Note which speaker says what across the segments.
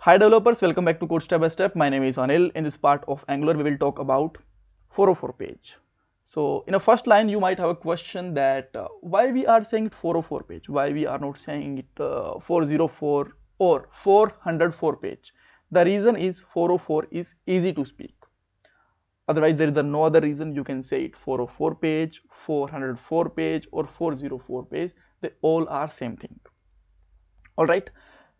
Speaker 1: Hi developers, welcome back to Code Step by Step. My name is Anil. In this part of Angular, we will talk about 404 page. So in a first line, you might have a question that why we are saying it 404 page, why we are not saying it 404 or 404 page. The reason is 404 is easy to speak. Otherwise, there is no other reason. You can say it 404 page, 404 page, or 404 page. They all are same thing. All right,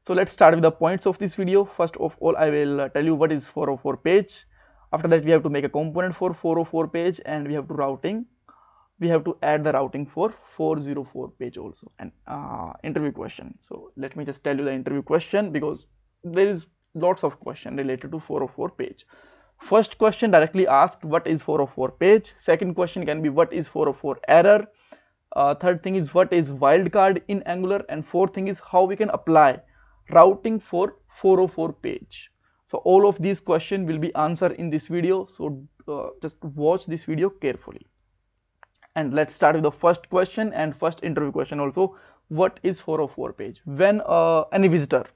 Speaker 1: so let's start with the points of this video. First of all, I will tell you what is 404 page. After that, we have to make a component for 404 page, and we have to add the routing for 404 page also. And interview question. So let me just tell you the interview question, because there is lots of question related to 404 page. First question directly asked what is 404 page. Second question can be what is 404 error. Third thing is what is wildcard in Angular, and fourth thing is how we can apply routing for 404 page. So all of these questions will be answered in this video, so just watch this video carefully. And let's start with the first question and first interview question also. What is 404 page? When any visitor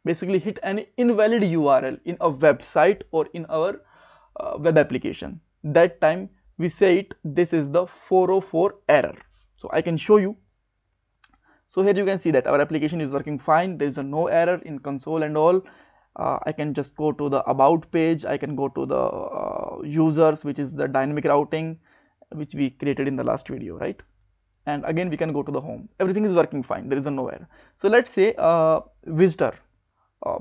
Speaker 1: basically hit any invalid URL in a website or in our web application, that time we say it this is the 404 error. So I can show you. So here you can see that our application is working fine. There is no error in console and all. I can just go to the about page. I can go to the users, which is the dynamic routing, which we created in the last video, right? And again, we can go to the home. Everything is working fine. There is no error. So let's say visitor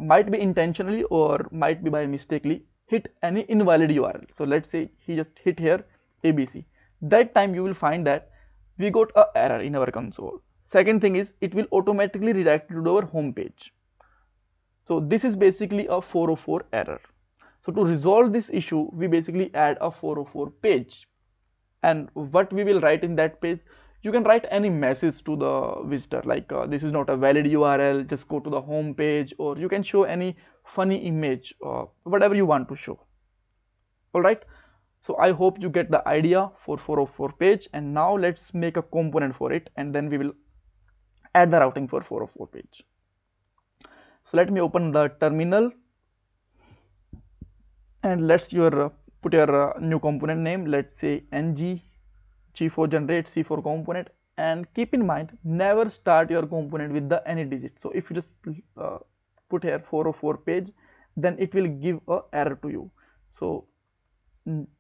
Speaker 1: might be intentionally or might be by mistakenly hit any invalid URL. So let's say he just hit here ABC. That time you will find that we got a error in our console. Second thing is it will automatically redirect to our home page. So this is basically a 404 error. So to resolve this issue, we basically add a 404 page. And what we will write in that page, you can write any message to the visitor, like this is not a valid URL, just go to the home page, or you can show any funny image or whatever you want to show. All right, so I hope you get the idea for 404 page. And now let's make a component for it, and then we will add the routing for 404 page. So let me open the terminal, and let's put your new component name. Let's say ng g4 generate c4 component, and keep in mind never start your component with the any digit. So if you just put here 404 page, then it will give a error to you. So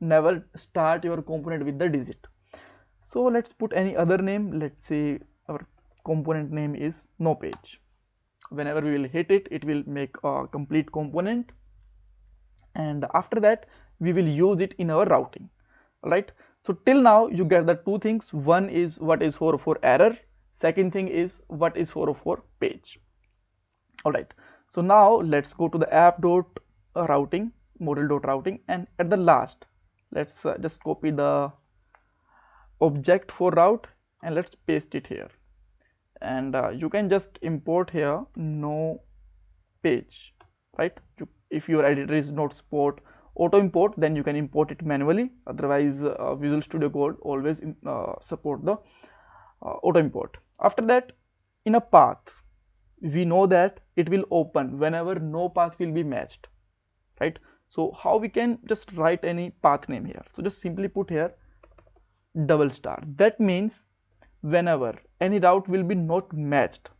Speaker 1: never start your component with the digit. So let's put any other name. Let's say our component name is no page. Whenever we will hit it, it will make a complete component, and after that we will use it in our routing. All right, so till now you get the two things. One is what is 404 error, second thing is what is 404 page. All right, so now let's go to the app.routing model.routing, and at the last let's just copy the object for route and let's paste it here. And you can just import here no page, right? If your editor is not support auto import, then you can import it manually. Otherwise Visual Studio Code always support the auto import. After that, in a path, we know that it will open whenever no path will be matched, right? So how we can just write any path name here? So just simply put here double star. That means whenever any route will be not matched,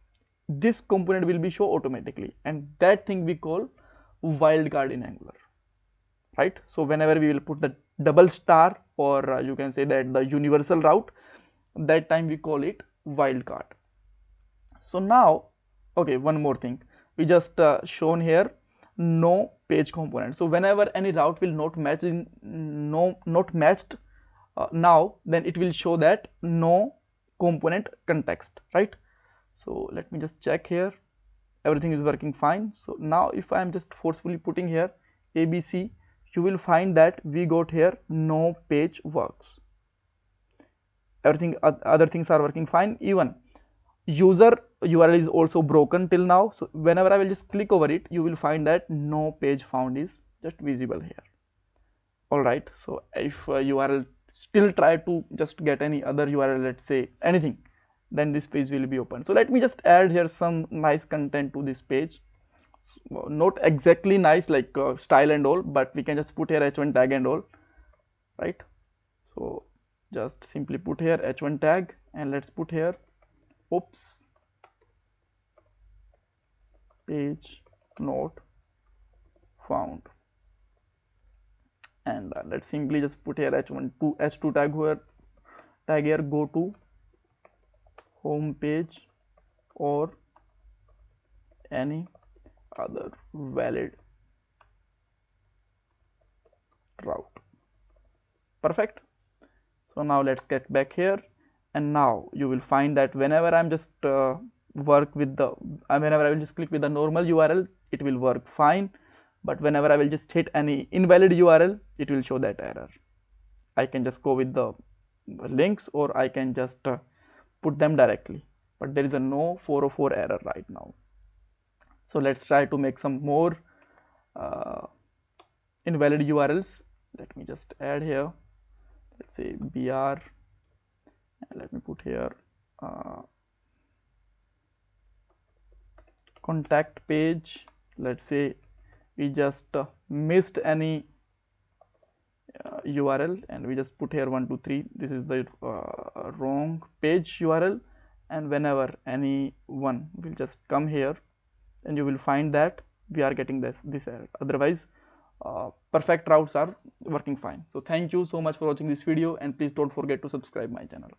Speaker 1: this component will be shown automatically, and that thing we call wildcard in Angular, right? So whenever we will put the double star, or you can say that the universal route, that time we call it wildcard. So now, okay, one more thing, we just shown here no page component. So whenever any route will not match in not matched now, then it will show that no component context, right? So let me just check here, everything is working fine. So now if I am just forcefully putting here ABC, you will find that we got here no page works. Everything other things are working fine. Even user URL is also broken till now. So whenever I will just click over it, you will find that no page found is just visible here. All right, so if URL still try to just get any other URL, let's say anything, then this page will be open. So let me just add here some nice content to this page. not exactly nice like style and all, but we can just put here h1 tag and all, right? So just simply put here h1 tag and let's put here oops page not found, and let's simply just put here h2 tag here go to home page or any other valid route. Perfect. So now let's get back here, and now you will find that whenever I'm just work with the whenever I will just click with the normal URL, it will work fine, but whenever I will just hit any invalid URL, it will show that error. I can just go with the links or I can just put them directly, but there is a no 404 error right now. So let's try to make some more uh, invalid URLs. Let me just add here, let's say br, and let me put here contact page. Let's say we just missed any URL and we just put here 123, this is the wrong page URL, and whenever anyone will just come here and you will find that we are getting this error. Otherwise perfect routes are working fine. So thank you so much for watching this video, and please don't forget to subscribe my channel.